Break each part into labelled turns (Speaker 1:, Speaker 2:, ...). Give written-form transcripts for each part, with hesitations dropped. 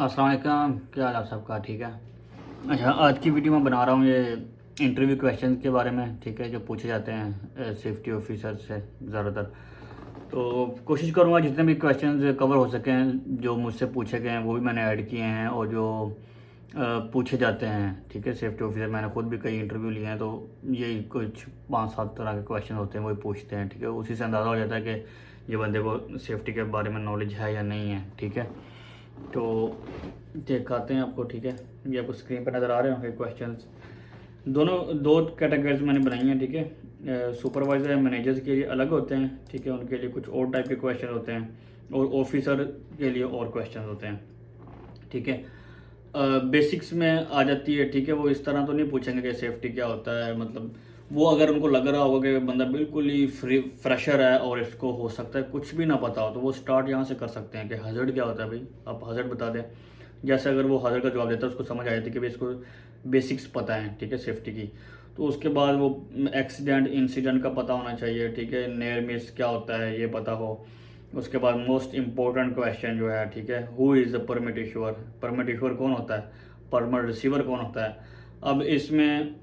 Speaker 1: अस्सलाम वालेकुम, क्या हाल है आप सबका? ठीक है। अच्छा, आज की वीडियो में बना रहा हूँ ये इंटरव्यू क्वेश्चन के बारे में, ठीक है, जो पूछे जाते हैं सेफ्टी ऑफिसर से ज़्यादातर। तो कोशिश करूँगा जितने भी क्वेश्चन कवर हो सकें जो मुझसे पूछे गए हैं वो भी मैंने ऐड किए हैं, और जो पूछे जाते हैं, ठीक है, सेफ्टी ऑफिसर, मैंने खुद भी कई इंटरव्यू लिए हैं, तो यही कुछ 5-7 तरह के क्वेश्चन होते हैं, वही पूछते हैं, ठीक है। उसी से अंदाज़ा हो जाता है कि ये बंदे को सेफ्टी के बारे में नॉलेज है या नहीं है, ठीक है। तो दिखाते हैं आपको, ठीक है। ये आपको स्क्रीन पर नज़र आ रहे होंगे क्वेश्चंस। दोनों दो कैटेगरीज मैंने बनाई हैं, ठीक है। सुपरवाइज़र या मैनेजर्स के लिए अलग होते हैं, ठीक है, उनके लिए कुछ और टाइप के क्वेश्चन होते हैं, और ऑफिसर के लिए और क्वेश्चन होते हैं, ठीक है। बेसिक्स में आ जाती है, ठीक है। वो इस तरह तो नहीं पूछेंगे कि सेफ्टी क्या होता है, मतलब वो अगर उनको लग रहा होगा कि बंदा बिल्कुल ही फ्रेशर है और इसको हो सकता है कुछ भी ना पता हो, तो वो स्टार्ट यहाँ से कर सकते हैं कि हज़ार्ड क्या होता है भाई, आप हज़ार्ड बता दें। जैसे अगर वो हज़ार्ड का जवाब देता है उसको समझ आ जाती है कि भाई इसको बेसिक्स पता है, ठीक है, सेफ्टी की। तो उसके बाद वो एक्सीडेंट इंसिडेंट का पता होना चाहिए, ठीक है, नियर मिस क्या होता है ये पता हो। उसके बाद मोस्ट इम्पोर्टेंट क्वेश्चन जो है, ठीक है, who is the permit issuer, permit issuer कौन होता है, परमिट रिसीवर कौन होता है। अब इसमें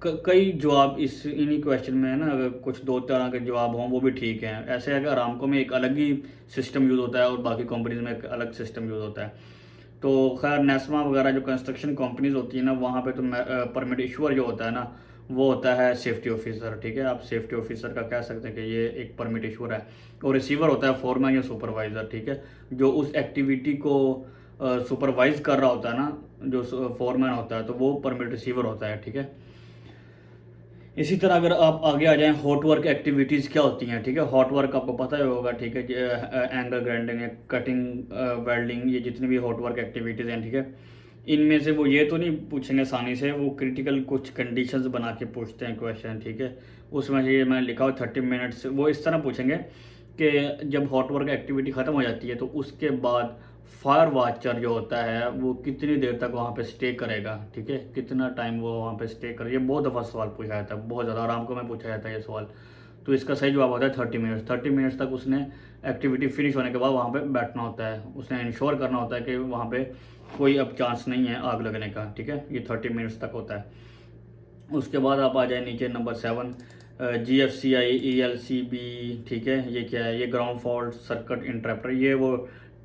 Speaker 1: कई जवाब इस इन्हीं क्वेश्चन में है ना, अगर कुछ 2 तरह के जवाब हों वो भी ठीक हैं। ऐसे अगर आरामको में एक अलग ही सिस्टम यूज़ होता है और बाकी कंपनीज में एक अलग सिस्टम यूज़ होता है। तो खैर नेस्मा वगैरह जो कंस्ट्रक्शन कंपनीज होती है ना, वहाँ पे तो परमिट इशूअर जो होता है ना, वो होता है सेफ्टी ऑफिसर, ठीक है। आप सेफ्टी ऑफिसर का कह सकते हैं कि ये एक परमिट इशूअर है। और रिसीवर होता है फोरमैन या सुपरवाइज़र, ठीक है, जो उस एक्टिविटी को सुपरवाइज कर रहा होता है ना, जो फोरमैन होता है, तो वो परमिट रिसीवर होता है, ठीक है। इसी तरह अगर आप आगे आ जाएं, हॉट वर्क एक्टिविटीज़ क्या होती हैं, ठीक है। हॉट वर्क आपको पता ही होगा, ठीक है, एंगल ग्राइंडिंग, कटिंग, वेल्डिंग, ये जितनी भी हॉट वर्क एक्टिविटीज़ हैं, ठीक है। इनमें से वो ये तो नहीं पूछेंगे आसानी से, वो क्रिटिकल कुछ कंडीशंस बना के पूछते हैं क्वेश्चन, ठीक है। उसमें से ये मैंने लिखा हुआ 30 मिनट्स, वो इस तरह पूछेंगे कि जब हॉट वर्क एक्टिविटी ख़त्म हो जाती है तो उसके बाद फायर वाचर जो होता है वो कितनी देर तक वहाँ पे स्टे करेगा, ठीक है, कितना टाइम वो वहाँ पे स्टे करे। ये बहुत दफ़ा सवाल पूछा जाता है, बहुत ज़्यादा आराम को में पूछा जाता है ये सवाल। तो इसका सही जवाब होता है 30 मिनट्स। 30 मिनट्स तक उसने एक्टिविटी फिनिश होने के बाद वहाँ पे बैठना होता है, उसने इंश्योर करना होता है कि वहाँ पे कोई अब चांस नहीं है आग लगने का, ठीक है। ये 30 मिनट्स तक होता है। उसके बाद आप आ जाए नीचे नंबर 7, GFCI ELCB, ठीक है। ये क्या है, ये ग्राउंड फॉल्ट सर्किट इंटरप्टर, ये वो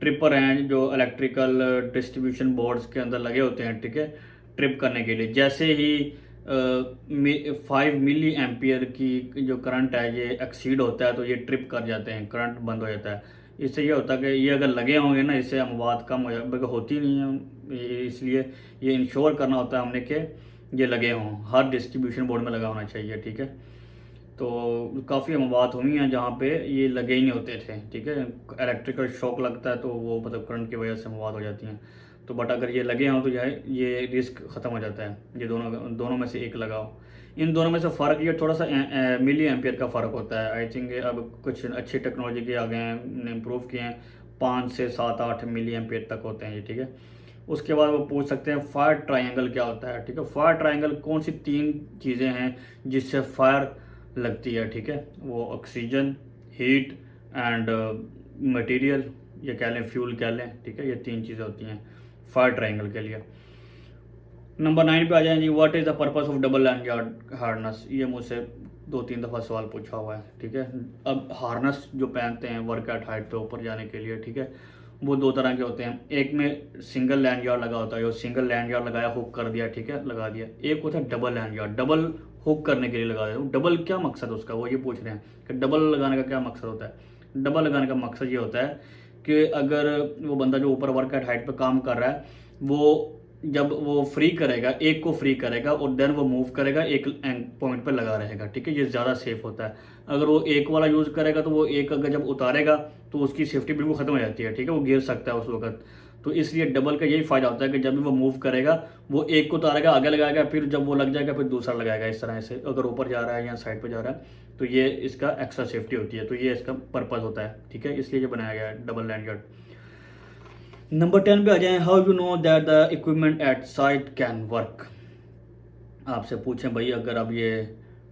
Speaker 1: ट्रिपर हैं जो इलेक्ट्रिकल डिस्ट्रीब्यूशन बोर्ड्स के अंदर लगे होते हैं, ठीक है, ट्रिप करने के लिए। जैसे ही 5 मिली एम्पियर की जो करंट है ये एक्सीड होता है तो ये ट्रिप कर जाते हैं, करंट बंद हो जाता है। इससे ये होता है कि ये अगर लगे होंगे ना, इससे अमवात कम हो जाए, होती नहीं है, इसलिए ये इंश्योर करना होता है हमने कि ये लगे हों, हर डिस्ट्रीब्यूशन बोर्ड में लगा होना चाहिए, ठीक है। तो काफ़ी अमवात हुई हैं जहाँ पे ये लगे ही नहीं होते थे, ठीक है। इलेक्ट्रिकल शॉक लगता है तो वो मतलब करंट की वजह से अमवात हो जाती हैं। तो बट अगर ये लगे हों तो ये रिस्क ख़त्म हो जाता है। ये दोनों में से एक लगाओ। इन दोनों में से फ़र्क ये थोड़ा सा मिली एम्पियर का फ़र्क होता है। आई थिंक अब कुछ अच्छी टेक्नोलॉजी के आ गए हैं, इम्प्रूव किए हैं, 5 से 7-8 मिली एम्पियर तक होते हैं ये, ठीक है। उसके बाद वो पूछ सकते हैं फायर ट्रायंगल क्या होता है, ठीक है। फायर ट्रायंगल कौन सी 3 चीज़ें हैं जिससे फायर लगती है, ठीक है। वो ऑक्सीजन, हीट एंड मटेरियल, ये कह लें फ्यूल कह लें, ठीक है। ये 3 चीज़ें होती हैं फायर ट्रायंगल के लिए। नंबर 9 पे आ जाए जी, what is the purpose of double land horns. ये मुझसे 2-3 दफ़ा सवाल पूछा हुआ है, ठीक है। अब हार्नस जो पहनते हैं वर्क एट हाइट पे ऊपर जाने के लिए, ठीक है, वो 2 तरह के होते हैं। एक में सिंगल लैंड यार्ड लगा होता है, जो सिंगल लैंड यार्ड लगाया, हुक कर दिया, ठीक है, लगा दिया। एक होता है double land yard, double hook करने के लिए लगा दिया। डबल क्या मकसद उसका, वो ये पूछ रहे हैं कि डबल लगाने का क्या मकसद होता है। डबल लगाने का मकसद ये होता है कि अगर वो बंदा जो ऊपर वर्क एट हाइट पे काम कर रहा है, वो जब वो फ्री करेगा, एक को फ्री करेगा और देन वो मूव करेगा, एक पॉइंट पर लगा रहेगा, ठीक है। ये ज़्यादा सेफ होता है। अगर वो एक वाला यूज़ करेगा तो वो एक अगर जब उतारेगा तो उसकी सेफ्टी बिल्कुल ख़त्म हो जाती है, ठीक है, वो गिर सकता है उस वक्त। तो इसलिए डबल का यही फ़ायदा होता है कि जब भी वो मूव करेगा वो एक को उतारेगा, आगे लगाएगा, फिर जब वो लग जाएगा फिर दूसरा लगाएगा, इस तरह से अगर ऊपर जा रहा है या साइड पर जा रहा है। तो ये इसका एक्स्ट्रा सेफ्टी होती है, तो ये इसका पर्पज़ होता है, ठीक है, इसलिए ये बनाया गया है डबल लैंड यार्ड। नंबर 10 पे आ जाएं, how you know that the equipment at site can work. आपसे पूछें भाई, अगर अब ये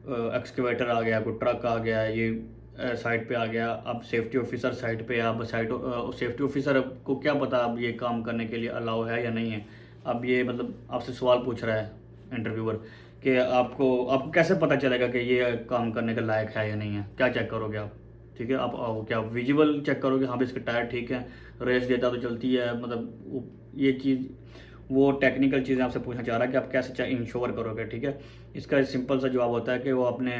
Speaker 1: एक्सकेवेटर आ गया, कोई ट्रक आ गया, ये साइट पे आ गया, अब सेफ्टी ऑफिसर साइट पे, अब सेफ्टी ऑफिसर को क्या पता अब ये काम करने के लिए अलाउ है या नहीं है। अब ये मतलब आपसे सवाल पूछ रहा है इंटरव्यूअर कि आपको कैसे पता चलेगा कि ये काम करने के लायक है या नहीं है, क्या चेक करोगे आप? ठीक है, आप क्या विजुअल चेक करोगे, हाँ भी इसके टायर ठीक है, रेस देता तो चलती है, मतलब ये चीज़ वो टेक्निकल चीज़ें आपसे पूछना चाह रहा है कि आप कैसे इंश्योर करोगे। ठीक है, इसका सिंपल सा जवाब होता है कि वो अपने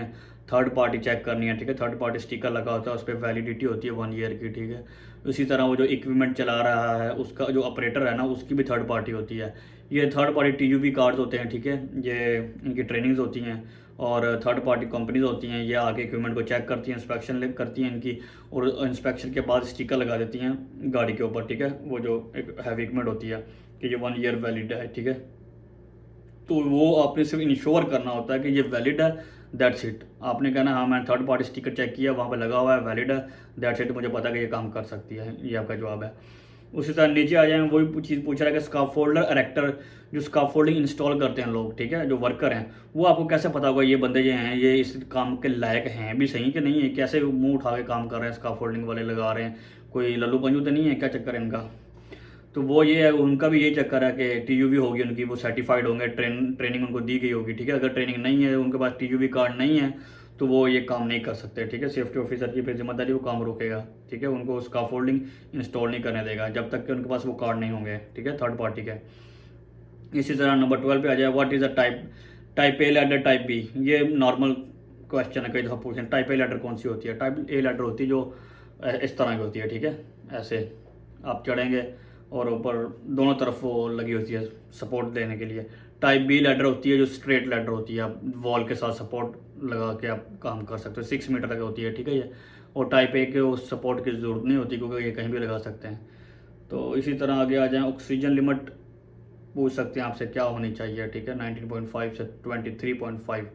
Speaker 1: थर्ड पार्टी चेक करनी है। ठीक है, थर्ड पार्टी स्टिकर लगा होता है, उस पर वैलिडिटी होती है 1 ईयर की। ठीक है, इसी तरह वो जो इक्विपमेंट चला रहा है उसका जो ऑपरेटर है ना, उसकी भी थर्ड पार्टी होती है। ये थर्ड पार्टी TUV कार्ड्स होते हैं। ठीक है, ये इनकी ट्रेनिंग्स होती हैं और थर्ड पार्टी कंपनीज होती हैं, ये आके इक्विपमेंट को चेक करती हैं, इंस्पेक्शन करती हैं इनकी, और इंस्पेक्शन के बाद स्टिकर लगा देती हैं गाड़ी के ऊपर। ठीक है, वो जो एक हैवी इक्विपमेंट होती है कि ये 1 ईयर वैलिड है। ठीक है, तो वो आपने सिर्फ इंश्योर करना होता है कि ये वैलिड है, दैट्स इट। आपने कहना हाँ मैंने थर्ड पार्टी स्टिकर चेक किया, वहाँ पे लगा हुआ है, वैलिड है, दैट्स इट, मुझे पता है कि ये काम कर सकती है। ये आपका जवाब है। उसी तरह नीचे आ जाए, वही चीज़ पूछ रहा है कि स्काफोल्डर इरेक्टर, जो स्काफोल्डिंग इंस्टॉल करते हैं लोग, ठीक है, जो वर्कर हैं, वो आपको कैसे पता होगा ये बंदे जो हैं ये इस काम के लायक हैं भी सही कि नहीं है, कैसे मुंह उठा के काम कर रहे हैं, स्काफोल्डिंग वाले लगा रहे हैं, कोई लल्लू पंजू तो नहीं है, क्या चक्कर है इनका? तो वो ये है, उनका भी यही चक्कर है कि TUV होगी उनकी, वो सर्टिफाइड होंगे, ट्रेनिंग उनको दी गई होगी। ठीक है, अगर ट्रेनिंग नहीं है, उनके पास TUV कार्ड नहीं है, तो वो ये काम नहीं कर सकते। ठीक है, सेफ्टी ऑफिसर की फिर जिम्मेदारी, वो काम रोकेगा। ठीक है, उनको स्काफोल्डिंग इंस्टॉल नहीं करने देगा जब तक कि उनके पास वो कार्ड नहीं होंगे। ठीक है, थर्ड पार्टी के। इसी तरह नंबर 12 पे आ जाए, what is a type A ladder, type B। ये नॉर्मल क्वेश्चन है, कई दफ़ा पूछें। टाइप A लैडर कौन सी होती है? टाइप A लैडर होती है जो इस तरह की होती है। ठीक है, ऐसे आप चढ़ेंगे और ऊपर दोनों तरफ वो लगी होती है सपोर्ट देने के लिए। टाइप B लैडर होती है जो स्ट्रेट लैडर होती है, आप वॉल के साथ सपोर्ट लगा के आप काम कर सकते हो, 6 मीटर तक होती है। ठीक है, ये। और टाइप A के उस सपोर्ट की ज़रूरत नहीं होती क्योंकि ये कहीं भी लगा सकते हैं। तो इसी तरह आगे आ जाएँ, ऑक्सीजन लिमिट पूछ सकते हैं आपसे क्या होनी चाहिए। ठीक है, 19.5 से 23.5।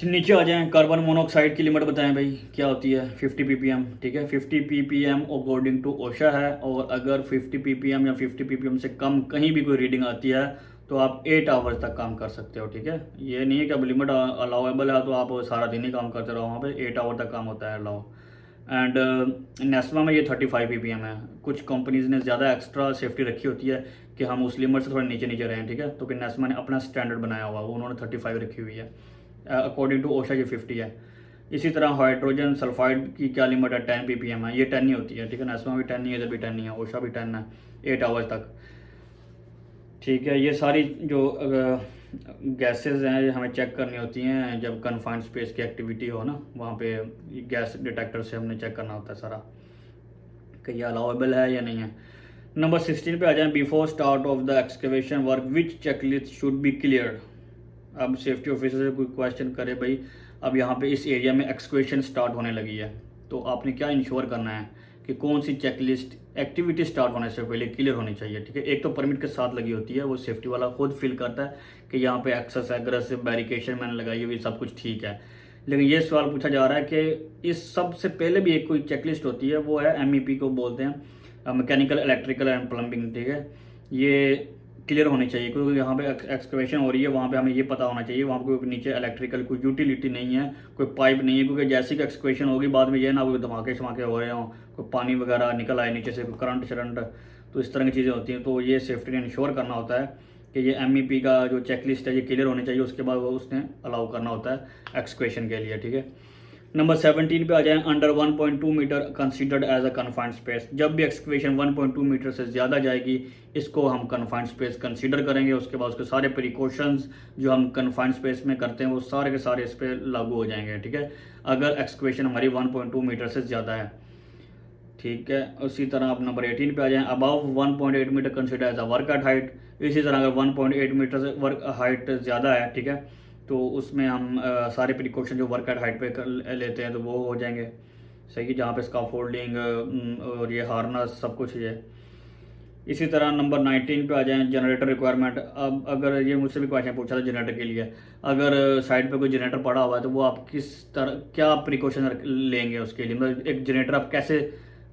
Speaker 1: नीचे आ जाएं, कार्बन मोनोऑक्साइड की लिमिट बताएं भाई क्या होती है? 50 ppm। ठीक है, 50 ppm अकॉर्डिंग टू ओशा है, और अगर 50 ppm या 50 ppm से कम कहीं भी कोई रीडिंग आती है तो आप 8 आवर्स तक काम कर सकते हो। ठीक है, ये नहीं है कि अब लिमिट अलाउेबल है तो आप सारा दिन ही काम करते रहो, वहाँ पे 8 आवर तक काम होता है अलाउ। एंड नेस्मा में ये 35 ppm है। कुछ कंपनीज ने ज़्यादा एक्स्ट्रा सेफ्टी रखी होती है कि हम उस लिमिट से थोड़ा नीचे नीचे रहें। ठीक है, तो फिर नेस्मा ने अपना स्टैंडर्ड बनाया हुआ, वो उन्होंने 35 रखी हुई है। अकॉर्डिंग टू ओशा ये 50 है। इसी तरह हाइड्रोजन सल्फाइड की क्या लिमिट है? 10 ppm है, ये 10 ही होती है। ठीक है, नेस्मा भी 10 नहीं है, इधर भी 10 नहीं है, ओशा भी 10 है, 8 आवर्स तक। ठीक है, ये सारी जो गैसेस हैं ये हमें चेक करनी होती हैं जब कन्फाइंड स्पेस की एक्टिविटी हो ना, वहाँ पे गैस डिटेक्टर से हमने चेक करना होता है सारा कि ये अलाउेबल है या नहीं है। नंबर 16 पे आ जाएं, before start of the excavation work which checklist should be cleared. अब सेफ्टी ऑफिसर से कोई क्वेश्चन करे भाई, अब यहाँ पे इस एरिया में एक्सकेवेशन स्टार्ट होने लगी है, तो आपने क्या इंश्योर करना है कि कौन सी चेकलिस्ट एक्टिविटी स्टार्ट होने से पहले क्लियर होनी चाहिए। ठीक है, एक तो परमिट के साथ लगी होती है, वो सेफ्टी वाला खुद फिल करता है कि यहाँ पे एक्सेस एग्रेसिव बैरिकेशन मैंने लगाई हुई, सब कुछ ठीक है। लेकिन ये सवाल पूछा जा रहा है कि इस सब से पहले भी एक कोई चेकलिस्ट होती है, वो है MEP को बोलते हैं, मैकेनिकल इलेक्ट्रिकल एंड प्लम्बिंग। ठीक है, ये क्लियर होनी चाहिए क्योंकि यहाँ पे एक्सकवेशन हो रही है, वहाँ पे हमें ये पता होना चाहिए वहाँ पे कोई नीचे इलेक्ट्रिकल कोई यूटिलिटी नहीं है, कोई पाइप नहीं है, क्योंकि जैसी कि एक्सकवेशन होगी बाद में ये ना कोई धमाके शमाके हो रहे हों, कोई पानी वगैरह निकल आए नीचे से, कोई करंट शरंट, तो इस तरह की चीज़ें होती हैं। तो ये सेफ्टी ने इंश्योर करना होता है कि ये MEP का जो चेकलिस्ट है ये क्लियर होनी चाहिए, उसके बाद वो उसने अलाउ करना होता है एक्सकवेशन के लिए। ठीक है, नंबर 17 पे आ जाए, under 1.2 metre considered as a confined space. जब भी एक्सकवेशन 1.2 मीटर से ज़्यादा जाएगी इसको हम कन्फाइंड स्पेस कंसीडर करेंगे। उसके बाद उसके सारे प्रिकॉशंस जो हम कन्फाइंड स्पेस में करते हैं वो सारे के सारे इस पर लागू हो जाएंगे। ठीक है, अगर एक्सकवेशन हमारी 1.2 मीटर से ज़्यादा है। ठीक है, उसी तरह आप नंबर 18 पे आ जाएँ, above 1.8 metre consider as a work at height. इसी तरह अगर 1.8 मीटर से वर्क हाइट ज़्यादा है, ठीक है, तो उसमें हम सारे प्रिकॉशन जो वर्क एट हाइट पे कर लेते हैं तो वो हो जाएंगे सही, जहाँ पे स्काफोल्डिंग और ये हार्नस सब कुछ है। इसी तरह नंबर 19 पे आ जाएं, जनरेटर रिक्वायरमेंट। अब अगर ये मुझसे भी क्वेश्चन पूछा था जनरेटर के लिए, अगर साइड पे कोई जनरेटर पड़ा हुआ है तो वो आप किस तरह क्या प्रिकॉशन लेंगे उसके लिए, मतलब एक जनरेटर आप कैसे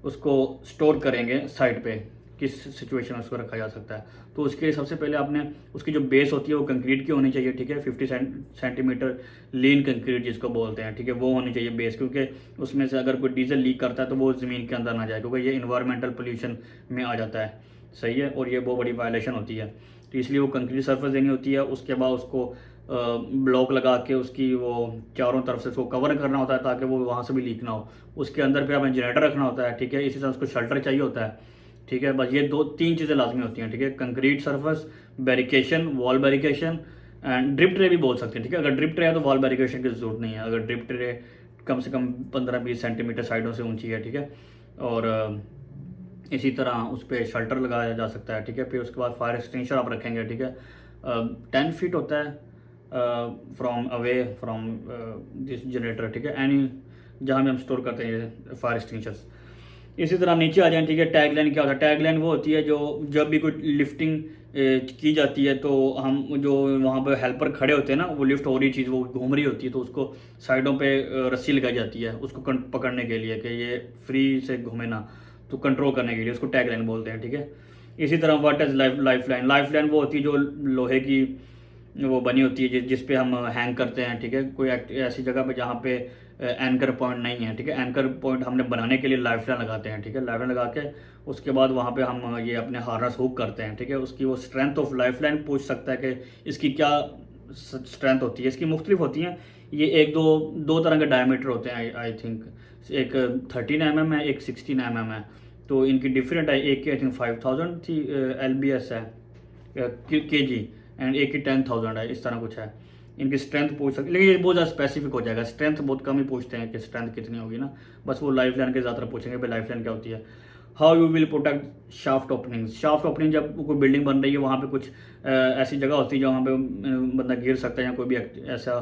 Speaker 1: उसको स्टोर करेंगे साइड पे, किस सिचुएशन में उसको रखा जा सकता है। तो उसके लिए सबसे पहले आपने उसकी जो बेस होती है वो कंक्रीट की होनी चाहिए, ठीक है, 50 सेंटीमीटर लीन कंक्रीट जिसको बोलते हैं, ठीक है, वो होनी चाहिए बेस, क्योंकि उसमें से अगर कोई डीजल लीक करता है तो वो ज़मीन के अंदर ना जाए, क्योंकि ये इन्वायरमेंटल पोल्यूशन में आ जाता है, सही है, और ये बहुत बड़ी वायलेशन होती है। तो इसलिए वो कंक्रीट सर्फेस देनी होती है। उसके बाद उसको ब्लॉक लगा के उसकी वो चारों तरफ से उसको कवर करना होता है ताकि वो वहाँ से भी लीक ना हो। उसके अंदर फिर हमें जनरेटर रखना होता है, ठीक है, इसी तरह उसको शेल्टर चाहिए होता है, ठीक है। बस ये 2-3 चीज़ें लाजमी होती हैं, ठीक है, concrete surface, barricading, wall barricading and drip tray भी बोल सकते हैं, ठीक है। अगर ड्रिप ट्रे है तो वॉल बैरिकेशन की जरूरत नहीं है, अगर ड्रिप ट्रे कम से कम 15-20 सेंटीमीटर साइडों से ऊंची है, ठीक है। और इसी तरह उस पर शल्टर लगाया जा सकता है, ठीक है। फिर उसके बाद फायर एक्सटिंग्विशर आप रखेंगे, ठीक है। 10 फीट होता है from away from this generator, ठीक है, एनी जहाँ भी हम स्टोर करते हैं फायर एक्सटिंग्विशर्स। इसी तरह नीचे आ जाए, ठीक है। टैग लाइन क्या होता है? टैग लाइन वो होती है जो जब भी कोई लिफ्टिंग की जाती है तो हम जो वहाँ पर हेल्पर खड़े होते हैं ना, वो लिफ्ट हो रही चीज़ वो घूम रही होती है तो उसको साइडों पे रस्सी लगाई जाती है उसको पकड़ने के लिए कि ये फ्री से घूमे ना, तो कंट्रोल करने के लिए उसको टैग लाइन बोलते हैं, ठीक है। इसी तरह what is life line? Life line वो होती है जो लोहे की वो बनी होती है जिस पे हम हैंग करते हैं, ठीक है, कोई ऐसी जगह पे जहाँ पे एंकर पॉइंट नहीं है, ठीक है। एंकर पॉइंट हमने बनाने के लिए लाइफ लाइन लगाते हैं, ठीक है। लाइफ लाइन लगा के उसके बाद वहाँ पे हम ये अपने हार्नेस हुक करते हैं, ठीक है। उसकी वो स्ट्रेंथ ऑफ लाइफ लाइन पूछ सकता है कि इसकी क्या स्ट्रेंथ होती है। इसकी मुख्तलिफ होती हैं, ये दो तरह के डायमीटर होते हैं आई थिंक, एक 13 mm है, एक 16 mm है, तो इनकी डिफरेंट है। एक की आई थिंक 5000 थी LBS है kg एंड एक की 10,000 है, इस तरह कुछ है। इनकी स्ट्रेंथ पूछ सकते, लेकिन ये बहुत ज़्यादा स्पेसिफिक हो जाएगा, स्ट्रेंथ बहुत कम ही पूछते हैं कि स्ट्रेंथ कितनी होगी ना, बस वो लाइफ लाइन के ज़्यादातर पूछेंगे भाई लाइफ लाइन क्या होती है। How you will protect shaft opening? Shaft opening जब कोई बिल्डिंग बन रही है वहाँ पे कुछ ऐसी जगह होती है जहाँ पे बंदा गिर सकता है या कोई भी ऐसा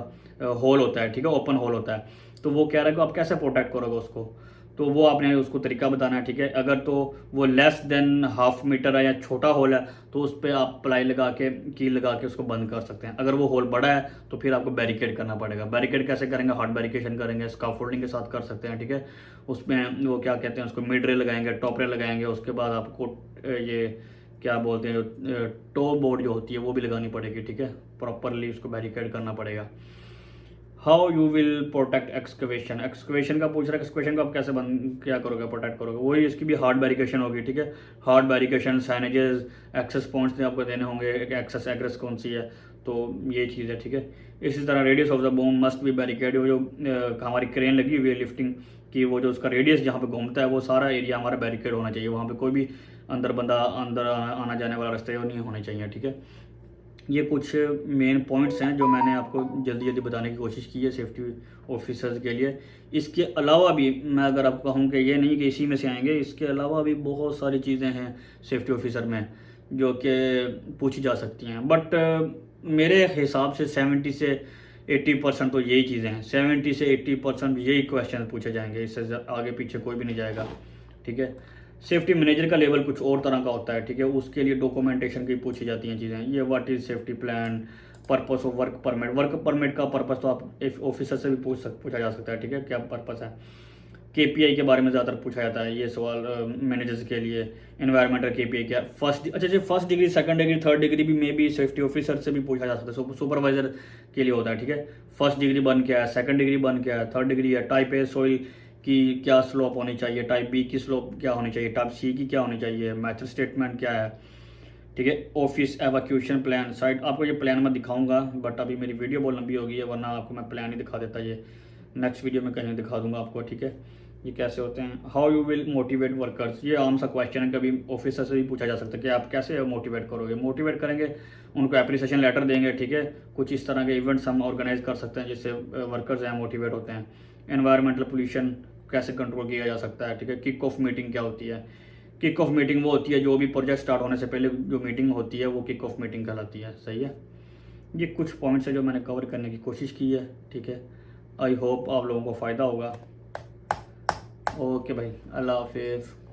Speaker 1: होल होता है, ठीक है, ओपन होल होता है, तो वो कह रहा है कि आप कैसे प्रोटेक्ट करोगे उसको, तो वो आपने उसको तरीका बताना है, ठीक है। अगर तो वो लेस देन हाफ मीटर है या छोटा होल है तो उस पर आप प्लाई लगा के कील लगा के उसको बंद कर सकते हैं। अगर वो होल बड़ा है तो फिर आपको बैरिकेड करना पड़ेगा। बैरिकेड कैसे करेंगे? हार्ड बैरिकेशन करेंगे, स्काफोल्डिंग के साथ कर सकते हैं, ठीक है। उसमें वो क्या कहते हैं उसको मिड रे लगाएंगे, टॉप रे लगाएंगे, उसके बाद आपको ये क्या बोलते हैं टो बोर्ड जो होती है वो भी लगानी पड़ेगी, ठीक है, प्रॉपरली उसको बैरिकेड करना पड़ेगा। How you will protect excavation? Excavation का पूछ रहा है, एक्सकवेशन को आप कैसे क्या करोगे, प्रोटेक्ट करोगे? वही इसकी भी हार्ड बैरिकेशन होगी, ठीक है। हार्ड बैरिकेशन, साइनेजेस, एक्सेस पॉइंट्स आपको देने होंगे, एक्सेस एग्रेस कौन सी है, तो ये चीज़ है, ठीक है। इसी तरह radius of the boom must be barricade, जो हमारी क्रेन लगी हुई है लिफ्टिंग की, वो जो उसका रेडियस जहाँ पे घूमता है वो सारा एरिया हमारा बैरिकेड होना चाहिए, वहाँ पे कोई भी अंदर आना जाने वाला रास्ते नहीं होने चाहिए, ठीक है। ये कुछ मेन पॉइंट्स हैं जो मैंने आपको जल्दी जल्दी बताने की कोशिश की है सेफ्टी ऑफिसर्स के लिए। इसके अलावा भी मैं अगर आपको कहूँ कि ये नहीं कि इसी में से आएंगे, इसके अलावा भी बहुत सारी चीज़ें हैं सेफ्टी ऑफिसर में जो कि पूछी जा सकती हैं, बट मेरे हिसाब से 70 से 80% तो यही चीज़ें हैं। 70 से 80% यही क्वेश्चन पूछे जाएंगे, इससे आगे पीछे कोई भी नहीं जाएगा, ठीक है। सेफ्टी मैनेजर का लेवल कुछ और तरह का होता है, ठीक है, उसके लिए डॉक्यूमेंटेशन की पूछी जाती हैं चीज़ें। ये what is safety plan, purpose of work permit. Work permit का पर्पस तो आप एक ऑफिसर से भी पूछा जा सकता है, ठीक है, क्या पर्पस है। KPI के बारे में ज़्यादातर पूछा जाता है ये सवाल मैनेजर्स के लिए। एनवायरमेंटल KPI क्या, first degree, second degree, third degree भी मे बी सेफ्टी ऑफिसर से भी पूछा जा सकता है, सुपरवाइजर के लिए होता है, ठीक है। फर्स्ट डिग्री बन क्या है, सेकंड डिग्री बन क्या है, थर्ड डिग्री है, टाइप ए सॉइल की क्या स्लोप होनी चाहिए, टाइप B की स्लोप क्या होनी चाहिए, टाइप C की क्या होनी चाहिए, मैथड स्टेटमेंट क्या है, ठीक है। ऑफिस एवैक्यूएशन प्लान साइट, आपको ये प्लान मैं दिखाऊंगा बट अभी मेरी वीडियो बहुत लंबी हो गई है, वरना आपको मैं प्लान ही दिखा देता, ये नेक्स्ट वीडियो में कहीं दिखा दूंगा आपको, ठीक है। ये कैसे होते हैं। How you will motivate workers, ये आम सा क्वेश्चन है, कभी ऑफिसर से भी पूछा जा सकता है कि आप कैसे मोटिवेट करोगे। मोटिवेट करेंगे, उनको एप्रिसिएशन लेटर देंगे, ठीक है। कुछ इस तरह के इवेंट्स हम ऑर्गेनाइज कर सकते हैं जिससे वर्कर्स हैं मोटिवेट होते हैं। एनवायरमेंटल पोल्यूशन कैसे कंट्रोल किया जा सकता है, ठीक है। किक ऑफ मीटिंग क्या होती है? किक ऑफ मीटिंग वो होती है जो भी प्रोजेक्ट स्टार्ट होने से पहले जो मीटिंग होती है वो किक ऑफ मीटिंग कहलाती है, सही है। ये कुछ पॉइंट्स है जो मैंने कवर करने की कोशिश की है, ठीक है। आई होप आप लोगों को फ़ायदा होगा। ओके भाई, अल्लाह हाफिज़।